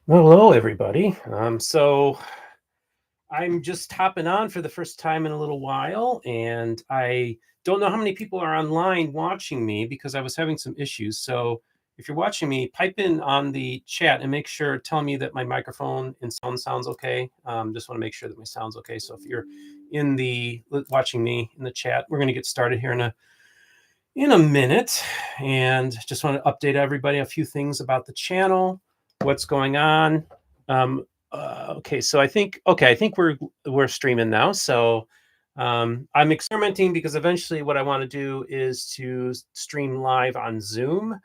Well, hello, everybody. So I'm just hopping on for the first time in a little while, and I don't know how many people are online watching me because I was having some issues. So if you're watching me, pipe in on the chat and make sure, tell me that my microphone and sound sounds okay. Just want to make sure that my sound's okay. So if you're in the watching me in the chat, we're going to get started here in a minute, and just want to update everybody a few things about the channel, what's going on. Um, okay, so I think we're streaming now. So I'm experimenting because eventually what I want to do is to stream live on Zoom.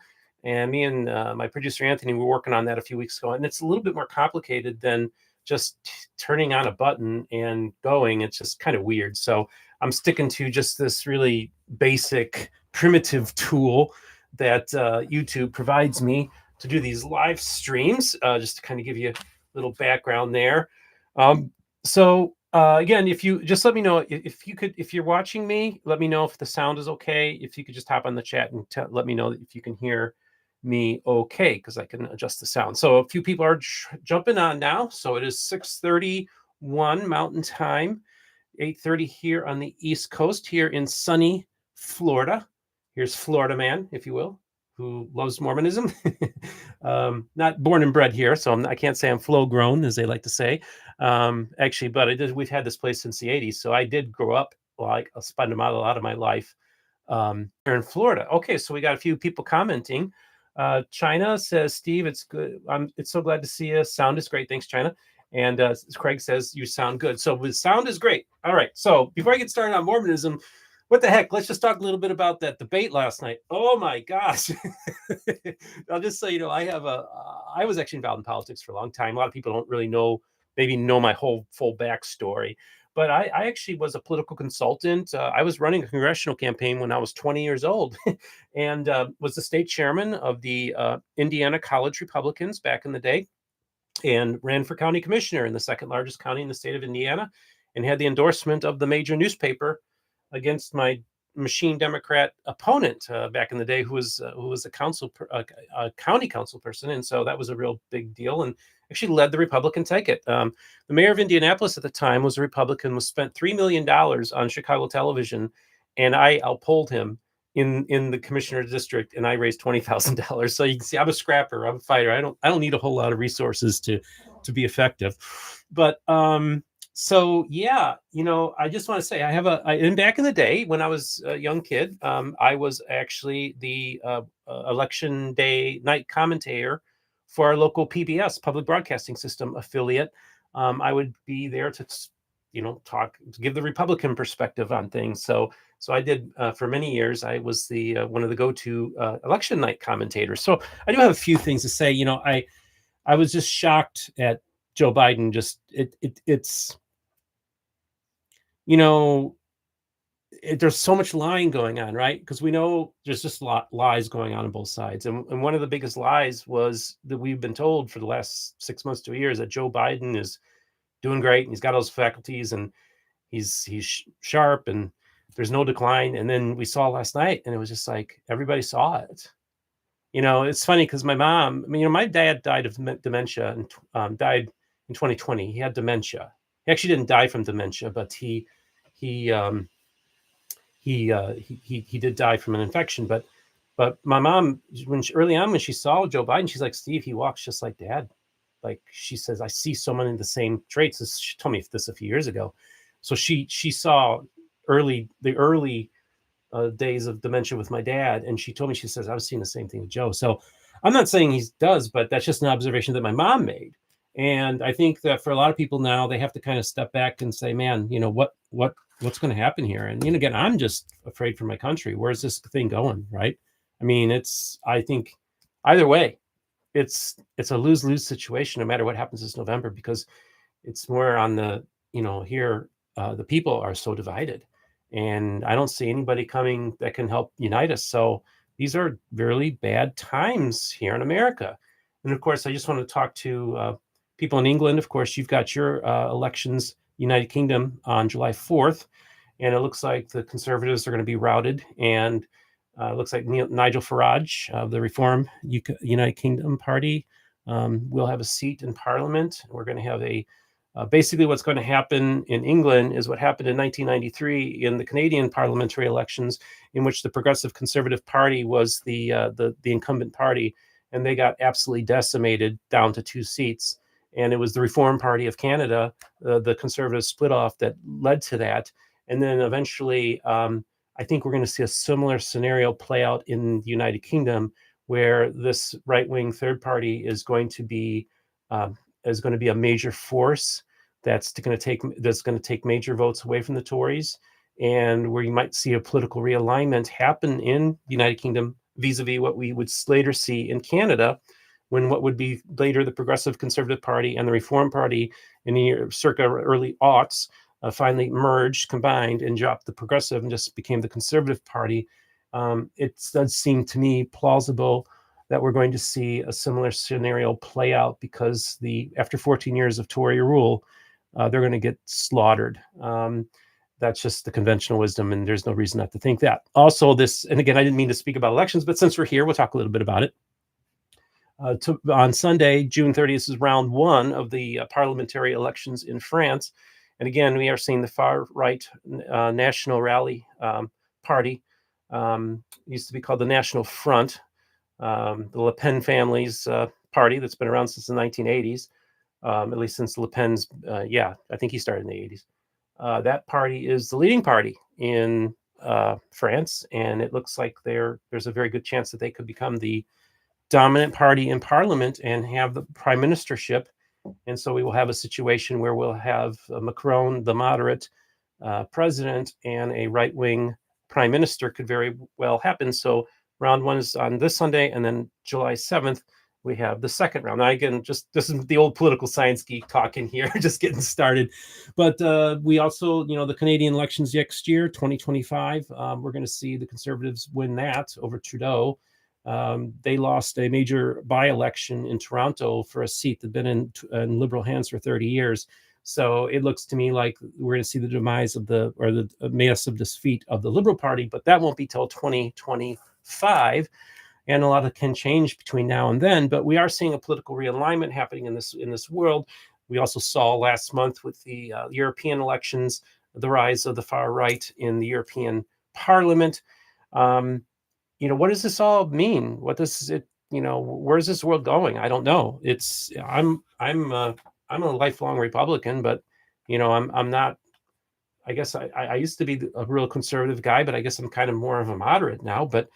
And me and my producer Anthony were working on that a few weeks ago, and it's a little bit more complicated than just turning on a button and going. It's just kind of weird. So I'm sticking to just this really basic primitive tool that YouTube provides me to do these live streams, just to kind of give you a little background there. Again, if you just let me know if you're watching me, let me know if the sound is okay. If you could just hop on the chat and let me know if you can hear me okay, because I can adjust the sound. So a few people are jumping on now. So it is 6:31 Mountain Time, 8:30 here on the East Coast, here in sunny Florida. Here's Florida man, if you will, who loves Mormonism. Not born and bred here, so I can't say I'm flow grown, as they like to say. Actually, but we've had this place since the 80s, so I did grow up, like, I'll spend a lot of my life here in Florida. Okay, so we got a few people commenting. China says, Steve, it's good. It's so glad to see you. Sound is great. Thanks, China. And Craig says, you sound good. So the sound is great. All right. So before I get started on Mormonism, what the heck? Let's just talk a little bit about that debate last night. Oh my gosh. I'll just say, I was actually involved in politics for a long time. A lot of people don't really maybe know my whole full backstory. But I actually was a political consultant. I was running a congressional campaign when I was 20 years old and was the state chairman of the Indiana College Republicans back in the day, and ran for county commissioner in the second largest county in the state of Indiana, and had the endorsement of the major newspaper against my machine Democrat opponent back in the day, who was a county council person, and so that was a real big deal, and actually led the Republican ticket. The mayor of Indianapolis at the time was a Republican, was spent $3 million on Chicago television, and I outpolled him in the commissioner's district, and I raised $20,000. So you can see I'm a scrapper, I'm a fighter. I don't need a whole lot of resources to be effective. But so yeah, I just want to say and back in the day when I was a young kid, I was actually the election day night commentator for our local PBS, public broadcasting system affiliate. I would be there to talk, to give the Republican perspective on things. So I did for many years. I was the one of the go-to election night commentators. So I do have a few things to say. I was just shocked at Joe Biden. It's there's so much lying going on, right? Because we know there's just lies going on both sides, and one of the biggest lies was that we've been told for the last 6 months to a year is that Joe Biden is doing great and he's got all those faculties and he's sharp and there's no decline. And then we saw last night, and it was just like everybody saw it. It's funny because my mom, my dad died of dementia and died in 2020. He had dementia. He actually didn't die from dementia, but he he did die from an infection. But my mom, early on when she saw Joe Biden, she's like, Steve, he walks just like Dad. Like, she says, I see so many of the same traits. She told me this a few years ago. So she saw the early days of dementia with my dad, and she told me, she says, I was seeing the same thing with Joe. So I'm not saying he does, but that's just an observation that my mom made. And I think that for a lot of people now, they have to kind of step back and say, man, what's going to happen here? And again, I'm just afraid for my country. Where's this thing going, right? I think either way, it's a lose-lose situation no matter what happens this November, because it's more on the here the people are so divided, and I don't see anybody coming that can help unite us. So these are really bad times here in America. And of course, I just want to talk to people in England. Of course, you've got your elections, United Kingdom, on July 4th, and it looks like the Conservatives are going to be routed, and it looks like Nigel Farage of the Reform United Kingdom Party We'll have a seat in Parliament. We're going to have basically what's going to happen in England is what happened in 1993 in the Canadian parliamentary elections, in which the Progressive Conservative Party was the incumbent party, and they got absolutely decimated down to 2 seats. And it was the Reform Party of Canada, the Conservative split off, that led to that. And then eventually, I think we're going to see a similar scenario play out in the United Kingdom, where this right-wing third party is going to be a major force that's going to take major votes away from the Tories, and where you might see a political realignment happen in the United Kingdom vis-a-vis what we would later see in Canada, when what would be later the Progressive Conservative Party and the Reform Party in the year circa early aughts finally merged, combined, and dropped the Progressive and just became the Conservative Party. It does seem to me plausible that we're going to see a similar scenario play out, because after 14 years of Tory rule, they're going to get slaughtered. That's just the conventional wisdom, and there's no reason not to think that. Also, and again, I didn't mean to speak about elections, but since we're here, we'll talk a little bit about it. On Sunday, June 30th, is round 1 of the parliamentary elections in France. And again, we are seeing the far-right National Rally Party, used to be called the National Front, the Le Pen family's party that's been around since the 1980s, at least since Le Pen's, I think he started in the 80s. That party is the leading party in France, and it looks like there's a very good chance that they could become the dominant party in parliament and have the prime ministership. And so we will have a situation where we'll have Macron, the moderate president, and a right-wing prime minister could very well happen. So round 1 is on this Sunday, and then July 7th, we have the second round. Now, again, this is the old political science geek talking here, just getting started. But we also, the Canadian elections next year, 2025, we're going to see the Conservatives win that over Trudeau. They lost a major by-election in Toronto for a seat that had been in Liberal hands for 30 years. So it looks to me like we're going to see the demise of the massive defeat of the Liberal Party, but that won't be till 2025. And a lot can change between now and then. But we are seeing a political realignment happening in this world. We also saw last month with the European elections the rise of the far right in the European Parliament. What does this all mean? What does it, where's this world going? I don't know. I'm a lifelong Republican, but I'm not. I guess I used to be a real conservative guy, but I guess I'm kind of more of a moderate now. But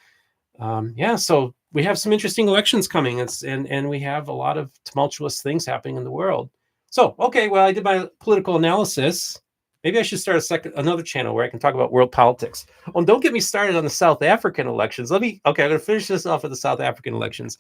so we have some interesting elections coming, and we have a lot of tumultuous things happening in the world. So, okay, well, I did my political analysis. Maybe I should start another channel where I can talk about world politics. Oh, and don't get me started on the South African elections. I'm going to finish this off with the South African elections.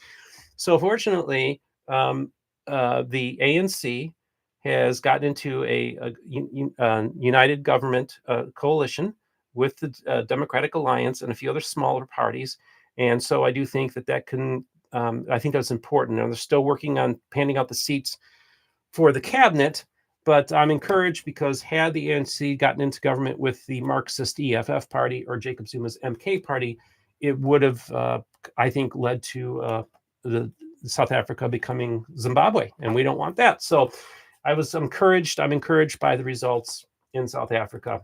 So fortunately, the ANC has gotten into a united government coalition with the Democratic Alliance and a few other smaller parties. And so I do think that can, I think that's important. And they're still working on handing out the seats for the cabinet. But I'm encouraged, because had the ANC gotten into government with the Marxist EFF party or Jacob Zuma's MK party, it would have, I think, led to the South Africa becoming Zimbabwe, and we don't want that. So I'm encouraged by the results in South Africa.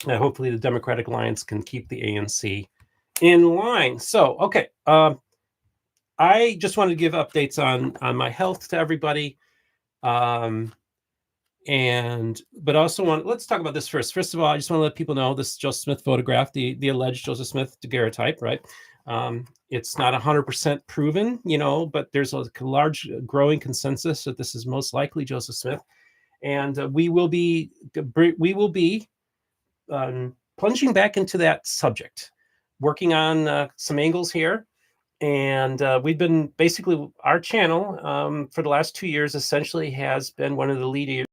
And hopefully the Democratic Alliance can keep the ANC in line. So, okay. I just wanted to give updates on my health to everybody. But also let's talk about this first. First of all, I just want to let people know this Joseph Smith photograph, the alleged Joseph Smith daguerreotype, right? It's not 100% proven, but there's a large growing consensus that this is most likely Joseph Smith. And we will be plunging back into that subject, working on some angles here. And we've been basically, our channel for the last 2 years essentially has been one of the leaders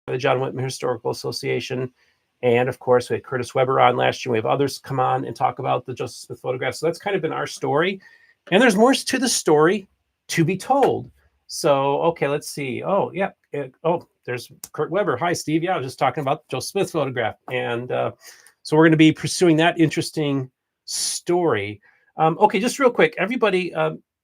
of the John Whitman Historical Association. And of course, we had Curtis Weber on last year. We have others come on and talk about the Joseph Smith photographs. So that's kind of been our story. And there's more to the story to be told. So, okay, let's see. Oh, yeah. There's Kurt Weber. Hi, Steve. Yeah, I was just talking about the Joseph Smith photograph. And so we're going to be pursuing that interesting story. Okay, just real quick, everybody,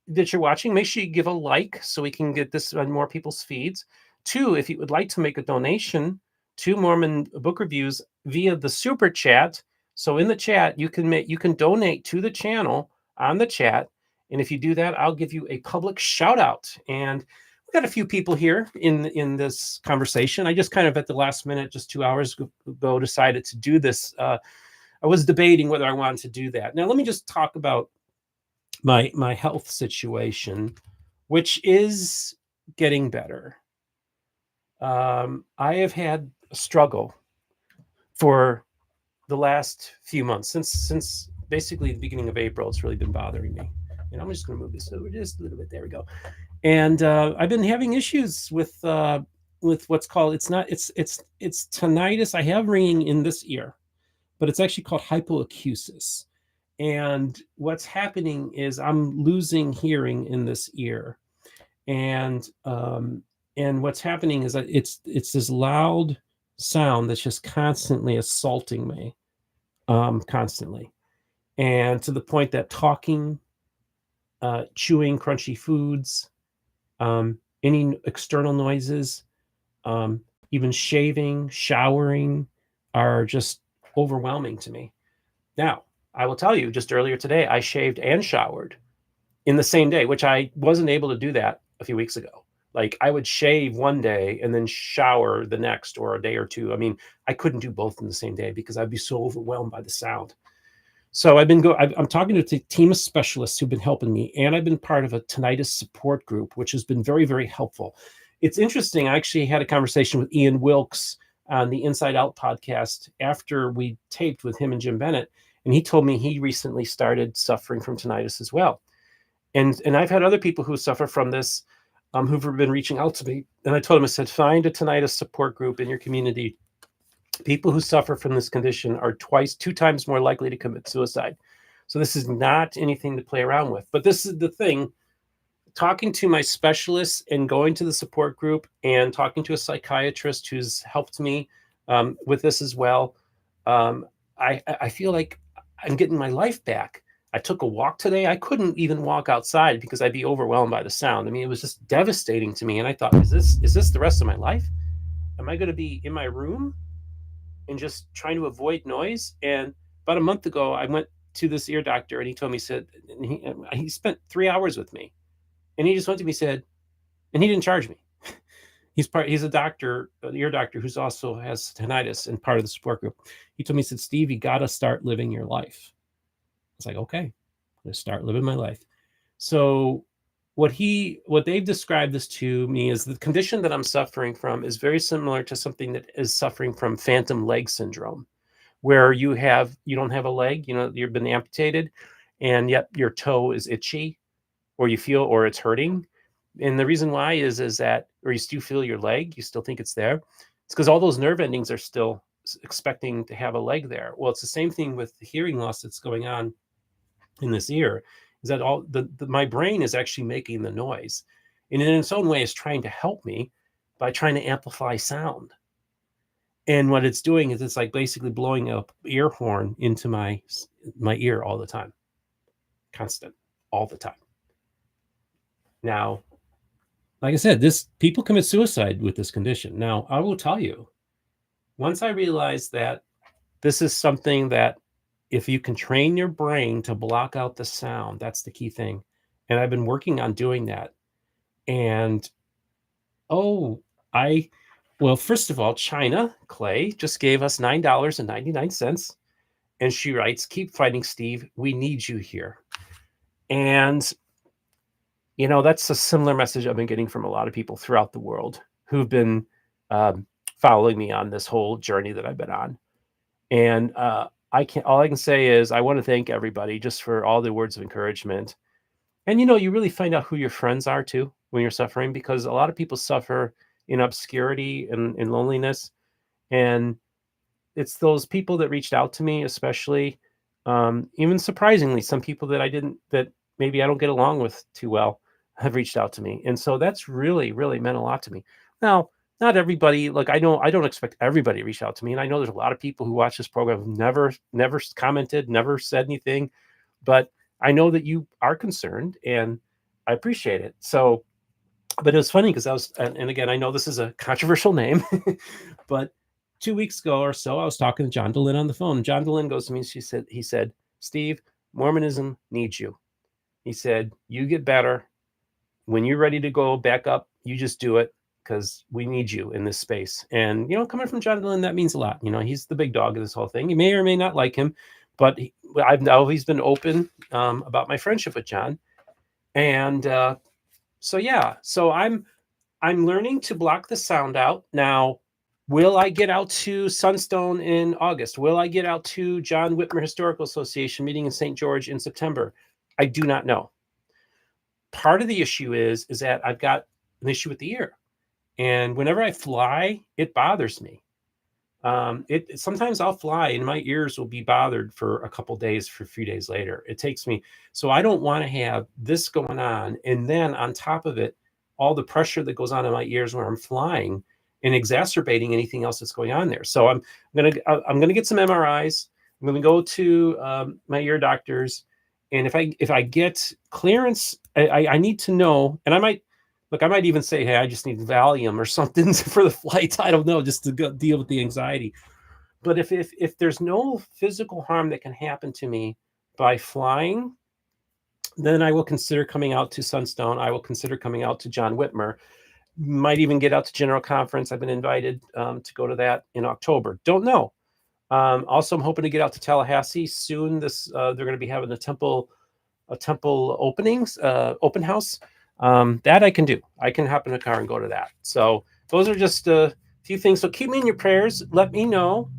that you're watching, make sure you give a like so we can get this on more people's feeds. 2, if you would like to make a donation to Mormon Book Reviews via the super chat. So in the chat, you can donate to the channel on the chat. And if you do that, I'll give you a public shout out. And we've got a few people here in this conversation. I just kind of at the last minute, just 2 hours ago, decided to do this. I was debating whether I wanted to do that. Now, let me just talk about my health situation, which is getting better. I have had a struggle for the last few months, since basically the beginning of April. It's really been bothering me. And I'm just going to move this over just a little bit. There we go. And I've been having issues with what's called, it's tinnitus. I have ringing in this ear, but it's actually called hypoacusis. And what's happening is I'm losing hearing in this ear, and what's happening is that it's this loud sound that's just constantly assaulting me, constantly, and to the point that talking, chewing crunchy foods, any external noises, even shaving, showering, are just overwhelming to me. Now, I will tell you, just earlier today, I shaved and showered in the same day, which I wasn't able to do that a few weeks ago. Like, I would shave one day and then shower the next, or a day or two. I mean, I couldn't do both in the same day because I'd be so overwhelmed by the sound. So I'm talking to a team of specialists who've been helping me, and I've been part of a tinnitus support group, which has been very, very helpful. It's interesting. I actually had a conversation with Ian Wilkes on the Inside Out podcast after we taped with him and Jim Bennett. And he told me he recently started suffering from tinnitus as well. And I've had other people who suffer from this, who've been reaching out to me. And I told him, I said, find a tinnitus support group in your community. People who suffer from this condition are 2 times more likely to commit suicide. So this is not anything to play around with. But this is the thing. Talking to my specialists and going to the support group and talking to a psychiatrist who's helped me with this as well, I feel like I'm getting my life back. I took a walk today. I couldn't even walk outside because I'd be overwhelmed by the sound. I mean, it was just devastating to me. And I thought, is this the rest of my life? Am I going to be in my room and just trying to avoid noise? And about a month ago, I went to this ear doctor, and he told me, he spent 3 hours with me. And he just went to me, said, and he didn't charge me. He's a doctor, an ear doctor, who's also has tinnitus and part of the support group. He told me, he said, Steve, you got to start living your life. I was like, okay, I'm going to start living my life. So what they've described this to me is the condition that I'm suffering from is very similar to something that is suffering from phantom leg syndrome, where you don't have a leg, you've been amputated, and yet your toe is itchy, or it's hurting. And the reason why is that, or you still feel your leg, you still think it's there. It's because all those nerve endings are still expecting to have a leg there. Well, it's the same thing with the hearing loss that's going on in this ear, is that my brain is actually making the noise. And in its own way is trying to help me by trying to amplify sound. And what it's doing is it's like basically blowing a ear horn into my ear all the time. Constant, all the time. Now, like I said, people commit suicide with this condition. Now, I will tell you, once I realized that this is something that if you can train your brain to block out the sound, that's the key thing. And I've been working on doing that. And, first of all, China Clay just gave us $9.99. And she writes, keep fighting, Steve. We need you here. And that's a similar message I've been getting from a lot of people throughout the world who've been following me on this whole journey that I've been on. And all I can say is I want to thank everybody just for all the words of encouragement. And, you really find out who your friends are too when you're suffering, because a lot of people suffer in obscurity and in loneliness. And it's those people that reached out to me, especially, even surprisingly, some people that maybe I don't get along with too well have reached out to me. And so that's really, really meant a lot to me. Now, not everybody, I don't expect everybody to reach out to me. And I know there's a lot of people who watch this program who never commented, never said anything, but I know that you are concerned, and I appreciate it. So, but it was funny because I was, and again, I know this is a controversial name, but 2 weeks ago or so, I was talking to John Dehlin on the phone. John Dehlin goes to me, he said, Steve, Mormonism needs you. He said, you get better. When you're ready to go back up, you just do it, because we need you in this space. And, coming from John Dehlin, that means a lot. He's the big dog of this whole thing. You may or may not like him, but I've always been open about my friendship with John. And so I'm learning to block the sound out. Now, will I get out to Sunstone in August? Will I get out to John Whitmer Historical Association meeting in St. George in September? I do not know. Part of the issue is that I've got an issue with the ear. And whenever I fly, it bothers me. Sometimes I'll fly and my ears will be bothered for a couple days, for a few days later. It takes me, so I don't want to have this going on. And then on top of it, all the pressure that goes on in my ears when I'm flying and exacerbating anything else that's going on there. So I'm going to get some MRIs. I'm going to go to my ear doctors. And if I get clearance, I need to know, and I might even say, hey, I just need Valium or something for the flight. I don't know, just to deal with the anxiety. But if there's no physical harm that can happen to me by flying, then I will consider coming out to Sunstone. I will consider coming out to John Whitmer. Might even get out to General Conference. I've been invited to go to that in October. Don't know. Also, I'm hoping to get out to Tallahassee soon. They're going to be having a temple openings, open house. That I can do. I can hop in a car and go to that. So those are just a few things. So keep me in your prayers. Let me know.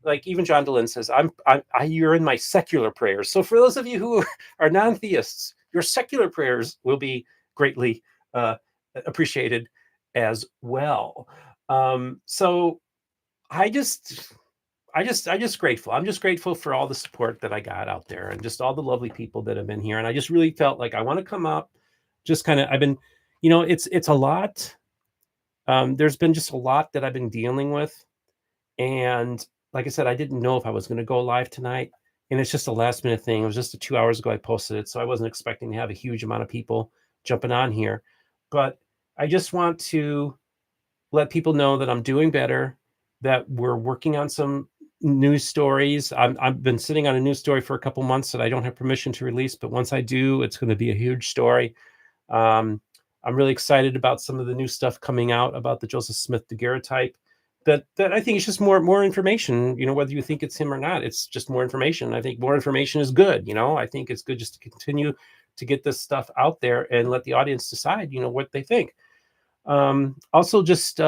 Like even John Dehlin says, you're in my secular prayers. So for those of you who are non-theists, your secular prayers will be greatly appreciated as well. So I just grateful. I'm just grateful for all the support that I got out there and just all the lovely people that have been here. And I just really felt like I want to come up. Just kind of, I've been, it's a lot. There's been just a lot that I've been dealing with. And like I said, I didn't know if I was going to go live tonight. And it's just a last minute thing. It was just 2 hours ago I posted it. So I wasn't expecting to have a huge amount of people jumping on here. But I just want to let people know that I'm doing better, that we're working on some news stories. I've been sitting on a news story for a couple months that I don't have permission to release. But once I do, it's going to be a huge story. I'm really excited about some of the new stuff coming out about the Joseph Smith daguerreotype. That I think is just more information. Whether you think it's him or not, it's just more information. I think more information is good. I think it's good just to continue to get this stuff out there and let the audience decide, what they think. Also, just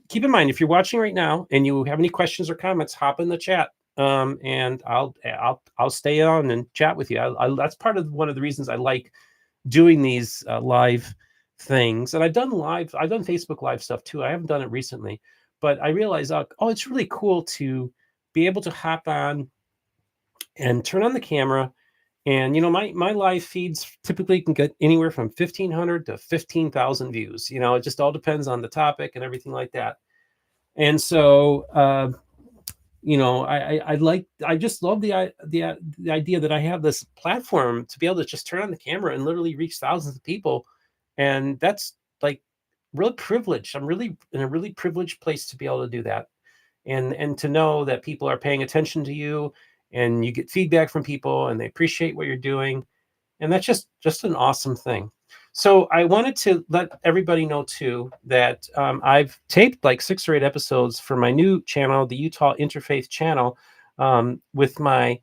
keep in mind, if you're watching right now and you have any questions or comments, hop in the chat. And I'll stay on and chat with you. That's part of one of the reasons I like doing these live things. And I've done Facebook live stuff too. I haven't done it recently, but I realized, it's really cool to be able to hop on and turn on the camera. And, my live feeds typically can get anywhere from 1,500 to 15,000 views. It just all depends on the topic and everything like that. And so, I just love the idea that I have this platform to be able to just turn on the camera and literally reach thousands of people. And that's like real privilege. I'm really in a really privileged place to be able to do that. And to know that people are paying attention to you and you get feedback from people and they appreciate what you're doing. And that's just an awesome thing. So I wanted to let everybody know too that I've taped like 6 or 8 episodes for my new channel, the Utah Interfaith channel, with my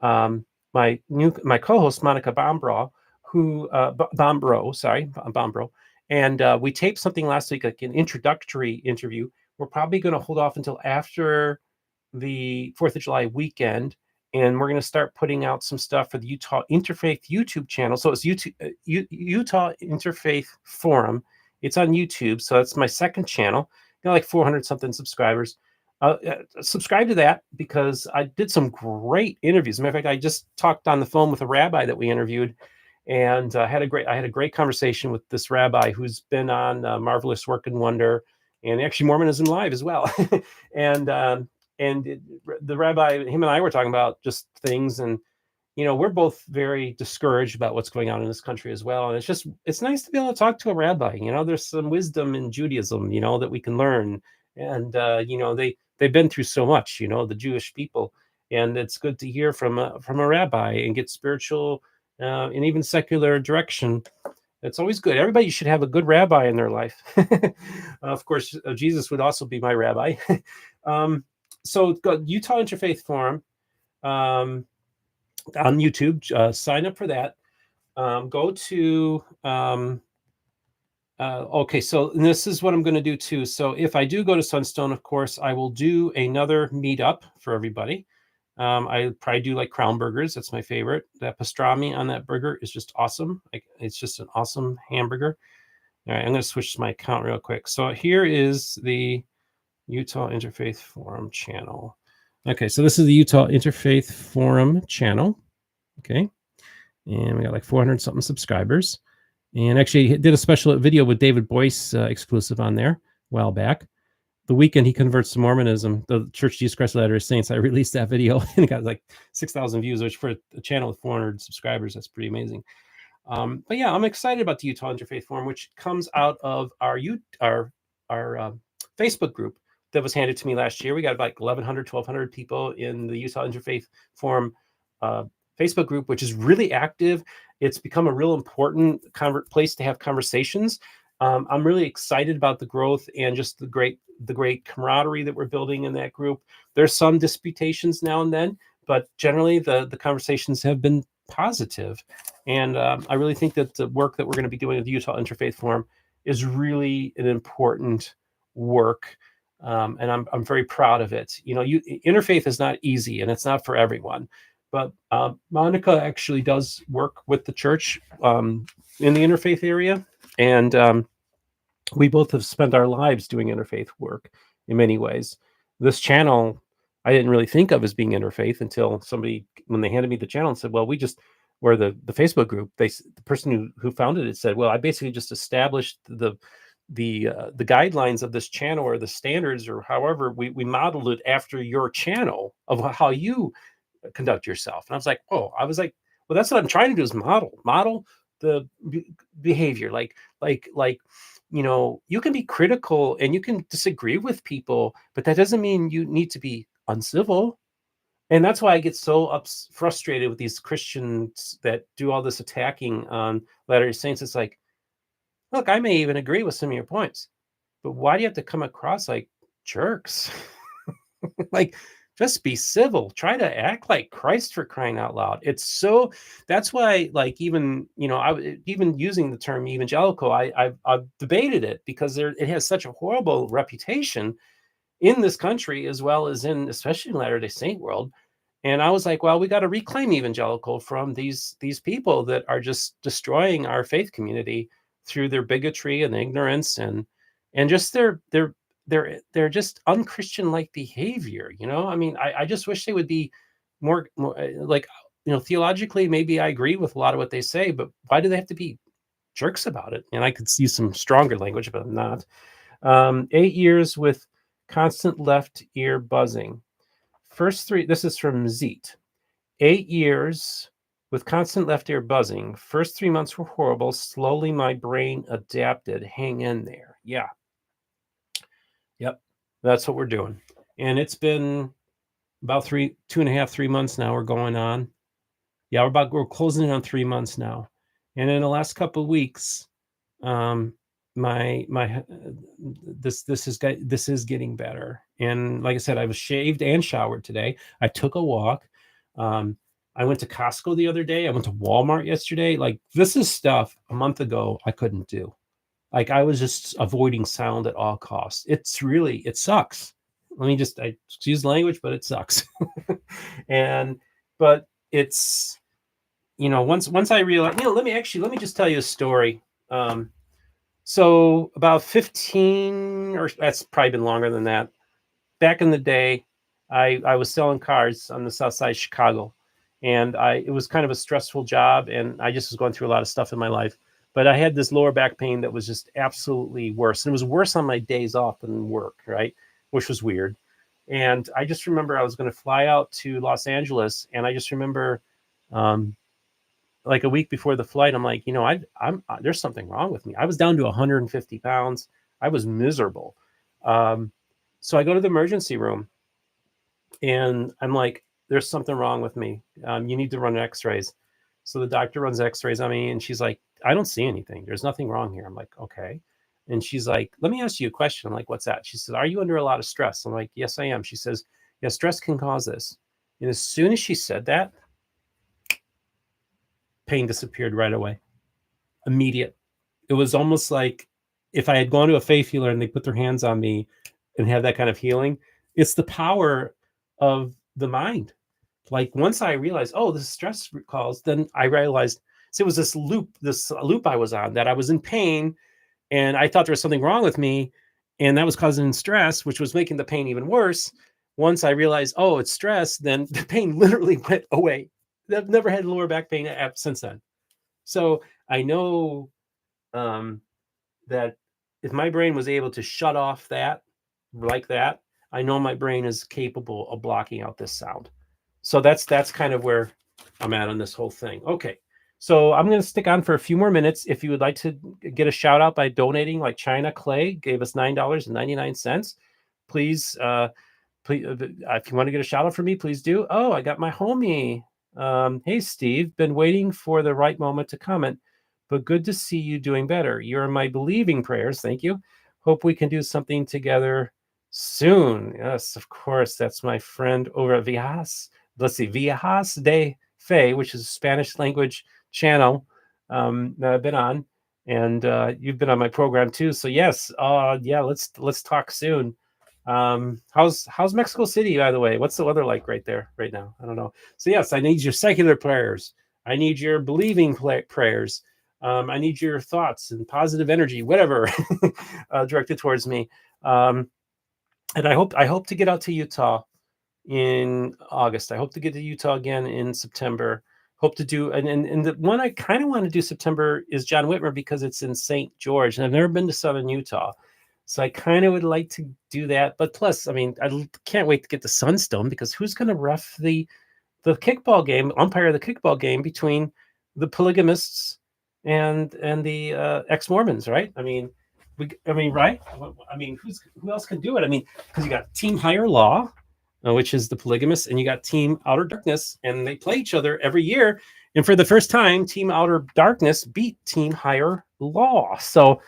co-host Monica Bombro, Bombro, and we taped something last week, like an introductory interview. We're probably going to hold off until after the 4th of July weekend. And we're going to start putting out some stuff for the Utah Interfaith YouTube channel. So it's Utah Interfaith Forum. It's on YouTube. So that's my second channel. Like 400 something subscribers. Subscribe to that because I did some great interviews. As a matter of fact, I just talked on the phone with a rabbi that we interviewed, and I had a great conversation with this rabbi who's been on Marvelous Work and Wonder, and actually Mormonism Live as well. And the rabbi, him and I were talking about just things, and we're both very discouraged about what's going on in this country as well. And it's nice to be able to talk to a rabbi. There's some wisdom in Judaism, that we can learn. And, they've been through so much, the Jewish people. And it's good to hear from a rabbi and get spiritual and even secular direction. It's always good. Everybody should have a good rabbi in their life. Of course, Jesus would also be my rabbi. So Utah Interfaith Forum. On YouTube, sign up for that. Go to okay, so this is what I'm going to do too. So if I do go to Sunstone, of course, I will do another meetup for everybody. I probably do like crown burgers. That's my favorite. That pastrami on that burger is just awesome. It's just an awesome hamburger. All right, I'm going to switch to my account real quick. So here is the Utah Interfaith Forum channel. Okay, so this is the Utah Interfaith Forum channel. Okay, and we got like 400 something subscribers. And actually did a special video with David Boyce exclusive on there a while back. The weekend he converts to Mormonism, the Church of Jesus Christ of Latter-day Saints. I released that video and it got like 6,000 views, which for a channel with 400 subscribers, that's pretty amazing. But yeah, I'm excited about the Utah Interfaith Forum, which comes out of our Facebook group that was handed to me last year. We got about 1,100, 1,200 people in the Utah Interfaith Forum Facebook group, which is really active. It's become a real important place to have conversations. I'm really excited about the growth and just the great camaraderie that we're building in that group. There's some disputations now and then, but generally the conversations have been positive. And I really think that the work that we're going to be doing at the Utah Interfaith Forum is really an important work. And I'm very proud of it. Interfaith is not easy and it's not for everyone. But Monica actually does work with the church in the interfaith area. And we both have spent our lives doing interfaith work in many ways. This channel, I didn't really think of as being interfaith until somebody, when they handed me the channel and said, well, we're the Facebook group. The person who founded it said, well, I basically just established the guidelines of this channel or the standards or however we modeled it after your channel of how you conduct yourself. And I was like, well, that's what I'm trying to do is model the behavior. Like, you can be critical and you can disagree with people, but that doesn't mean you need to be uncivil. And that's why I get so frustrated with these Christians that do all this attacking on Latter-day Saints. It's like, look, I may even agree with some of your points, but why do you have to come across like jerks? Like, just be civil. Try to act like Christ, for crying out loud. That's why, like, even using the term evangelical, I've debated it because it has such a horrible reputation in this country as well as especially in Latter-day Saint world. And I was like, well, we got to reclaim evangelical from these people that are just destroying our faith community through their bigotry and ignorance and just they're just unchristian-like behavior. I mean, I just wish they would be more like, theologically, maybe I agree with a lot of what they say, but why do they have to be jerks about it? And I could use some stronger language, but I'm not. 8 years with constant left ear buzzing. This is from Zeet. 8 years with constant left ear buzzing. First 3 months were horrible. Slowly my brain adapted. Hang in there. Yeah. Yep, that's what we're doing. And it's been about 2.5, 3 months now. We're going on. Yeah, we're closing in on 3 months now. And in the last couple of weeks, this is getting better. And like I said, I was shaved and showered today. I took a walk. I went to Costco the other day. I went to Walmart yesterday. Like, this is stuff a month ago I couldn't do. Like, I was just avoiding sound at all costs. It sucks. I excuse language, but it sucks. But it's, once I realized, let me just tell you a story. So about 15, or that's probably been longer than that. Back in the day, I was selling cars on the south side of Chicago, and it was kind of a stressful job, and I just was going through a lot of stuff in my life. But I had this lower back pain that was just absolutely worse. And it was worse on my days off than work, right? Which was weird. And I just remember I was going to fly out to Los Angeles. And I just remember Like a week before the flight, I'm like, there's something wrong with me. I was down to 150 pounds. I was miserable. So I go to the emergency room, and I'm like, there's something wrong with me. You need to run x-rays. So the doctor runs x-rays on me, and she's like, I don't see anything. There's nothing wrong here. I'm like, okay. And she's like, let me ask you a question. I'm like, what's that? She says, are you under a lot of stress? I'm like, yes, I am. She says, yeah, stress can cause this. And as soon as she said that, pain disappeared right away. Immediate. It was almost like if I had gone to a faith healer and they put their hands on me and have that kind of healing. It's the power of the mind. Like once I realized, oh, this is stress calls, then I realized so it was this loop I was on, that I was in pain and I thought there was something wrong with me, and that was causing stress, which was making the pain even worse. Once I realized, oh, it's stress, then the pain literally went away. I've never had lower back pain since then. So I know that if my brain was able to shut off that like that, I know my brain is capable of blocking out this sound. So that's kind of where I'm at on this whole thing. Okay. So I'm going to stick on for a few more minutes. If you would like to get a shout out by donating, like China Clay gave us $9.99. Please, if you want to get a shout out for me, please do. Oh, I got my homie. Hey, Steve, been waiting for the right moment to comment, but good to see you doing better. You're in my believing prayers. Thank you. Hope we can do something together soon. Yes, of course. That's my friend over at Vijas. Let's see, Vijas de Fe, which is a Spanish language channel that I've been on, and you've been on my program too. So yes, yeah, let's talk soon. How's Mexico City, by the way? What's the weather like right there right now? I don't know. So yes, I need your secular prayers. I need your believing prayers. I need your thoughts and positive energy, whatever, directed towards me. And I hope to get out to Utah in August. I hope to get to Utah again in September. Hope to do, and the one I kind of want to do September is John Whitmer, because it's in St. George, and I've never been to Southern Utah. So I kind of would like to do that. But plus, I mean, I can't wait to get to Sunstone, because who's going to ref the kickball game, umpire the kickball game between the polygamists and the ex-Mormons, right? I mean, right? I mean, who else can do it? I mean, because you got Team Higher Law, which is the polygamists, and you got Team Outer Darkness, and they play each other every year. And for the first time, Team Outer Darkness beat Team Higher Law. So,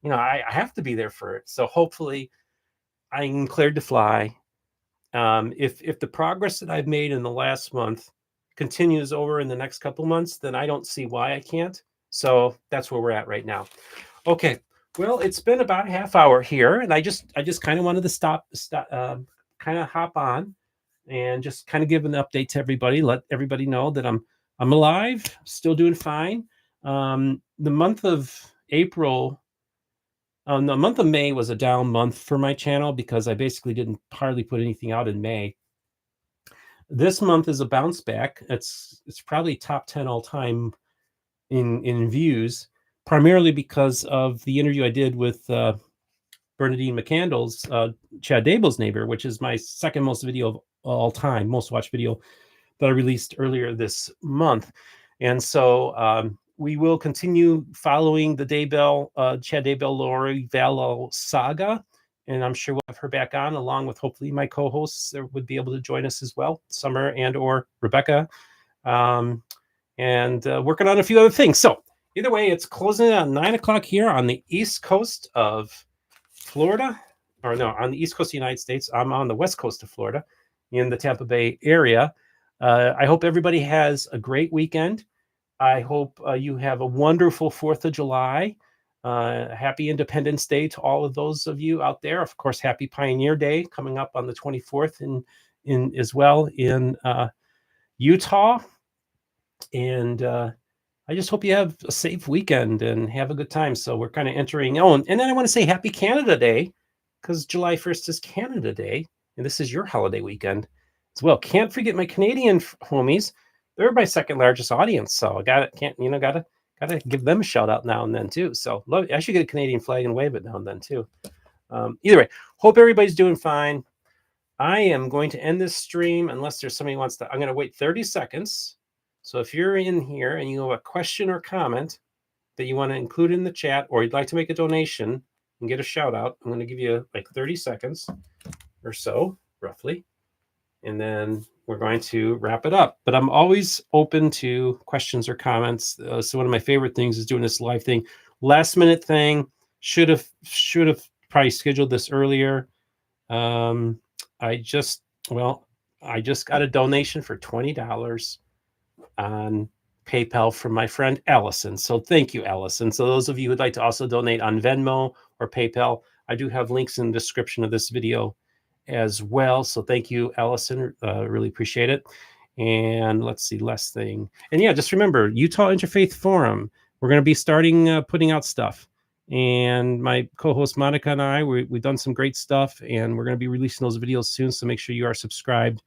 I have to be there for it. So hopefully I'm cleared to fly. If the progress that I've made in the last month continues over in the next couple months, then I don't see why I can't. So that's where we're at right now. Okay. Well, it's been about a half hour here, and I just kind of wanted to stop, kind of hop on and just kind of give an update to everybody, let everybody know that I'm alive, still doing fine. The month of April, the month of May was a down month for my channel, because I basically didn't hardly put anything out in May. This month is a bounce back. It's probably top 10 all time in views, primarily because of the interview I did with Bernadine McCandless, Chad Dable's neighbor, which is my second most video of all time, most watched video that I released earlier this month. And so we will continue following the Chad Daybell, Lori Vallow saga. And I'm sure we'll have her back on, along with hopefully my co-hosts that would be able to join us as well, Summer and or Rebecca, and working on a few other things. So either way, it's closing at 9 o'clock here on the East Coast of Florida, or no, on the East Coast of the United States. I'm on the West Coast of Florida in the Tampa Bay area. I hope everybody has a great weekend. I hope you have a wonderful 4th of July. Happy Independence Day to all of those of you out there. Of course, happy Pioneer Day coming up on the 24th in as well in Utah. And I just hope you have a safe weekend and have a good time. So we're kind of entering. Oh, and then I want to say happy Canada Day, because July 1st is Canada Day, and this is your holiday weekend as well. Can't forget my Canadian homies. They're my second largest audience, so I gotta give them a shout out now and then too. So I should get a Canadian flag and wave it now and then too. Either way, hope everybody's doing fine. I am going to end this stream unless there's somebody who wants to. I'm going to wait 30 seconds So if you're in here and you have a question or comment that you want to include in the chat, or you'd like to make a donation and get a shout out, I'm going to give you like 30 seconds or so, roughly. And then we're going to wrap it up. But I'm always open to questions or comments. So one of my favorite things is doing this live thing. Last minute thing. Should have probably scheduled this earlier. I just got a donation for $20 on PayPal from my friend Allison. So thank you, Allison. So those of you who'd like to also donate on Venmo or PayPal, I do have links in the description of this video as well. So thank you, Allison. Really appreciate it. And let's see, last thing. And yeah, just remember, Utah Interfaith Forum. We're going to be starting putting out stuff. And my co-host Monica and I, we've done some great stuff, and we're going to be releasing those videos soon. So make sure you are subscribed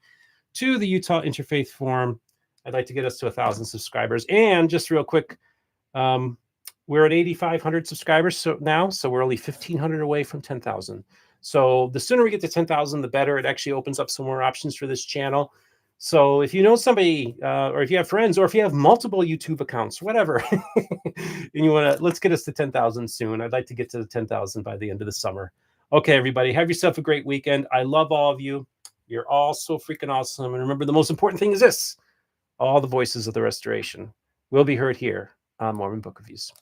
to the Utah Interfaith Forum. I'd like to get us to 1,000 subscribers. And just real quick, we're at 8,500 subscribers now, so we're only 1,500 away from 10,000. So the sooner we get to 10,000, the better. It actually opens up some more options for this channel. So if you know somebody, or if you have friends, or if you have multiple YouTube accounts, whatever, and you want to, let's get us to 10,000 soon. I'd like to get to the 10,000 by the end of the summer. Okay, everybody, have yourself a great weekend. I love all of you. You're all so freaking awesome. And remember, the most important thing is this: all the voices of the restoration will be heard here on Mormon Book Reviews.